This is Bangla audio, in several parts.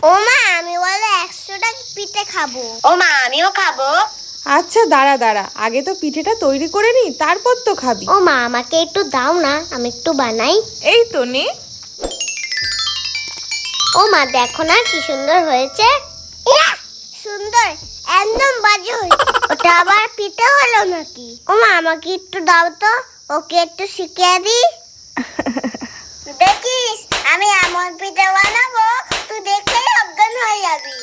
ও মা আমি বলে 100টা পিঠে খাবো। ও মা আমিও খাবো। আচ্ছা দাঁড়া দাঁড়া, আগে তো পিঠেটা তৈরি করে নি, তারপর তো খাবি। ও মা আমাকে একটু দাও না, আমি একটু বানাই। এই তো নে। ও মা দেখো না কি সুন্দর হয়েছে। ইয়া! সুন্দর, একদম বাজে হয়েছে। ওটা আবার পিঠে হলো নাকি? ও মা আমাকে একটু দাও তো, ওকে একটু শিখিয়ে দি। দেখিস আমি এমন পিঠে বানাবো তুই দেখলেই অজ্ঞান হয়ে যাবি।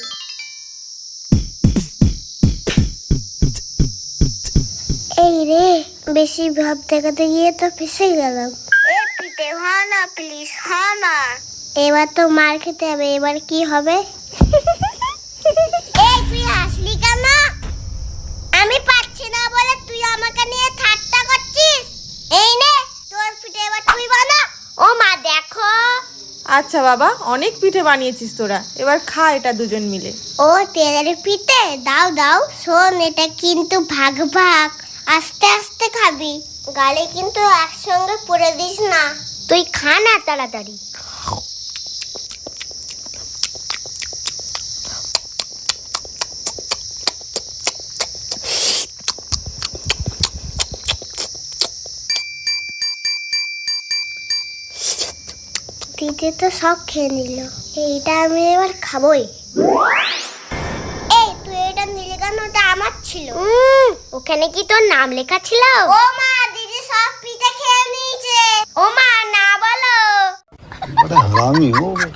এই রে, বেশি ভাব দেখাতে গিয়ে তো ফেসে গেলাম। এ পিঠে হয় না প্লিজ, হয় না। এবার তো মার খেতে হবে, এবার কি হবে? এই তুই আসলি কেন? আমি পাচ্ছি না বলে তুই আমাকে নিয়ে ঠাট্টা করছিস। এই নে তোর পিঠে, এবার তুই বানা। ও মা দেখো। আচ্ছা বাবা, অনেক পিঠে বানিয়েছিস তোরা, এবার খা এটা দুজন মিলে। ও তেলের পিঠে, দাও দাও। শোন এটা কিন্তু ভাগ ভাগ, আস্তে আস্তে খাবি, গালে কিন্তু একসঙ্গে পুরে দিস না। তুই খা না তাড়াতাড়ি। দিদি তো সব খেয়ে নিল, এইটা আমি এবার খাবোই। এই তুই এটা নিলে কেন? ওটা আমার ছিল। ওখানে কি তোর নাম লেখা ছিল? ও মা দিদি সব পিঠে খেয়ে নিয়েছে। ও মা না বলো। बड़ा हरामी हो बेटा।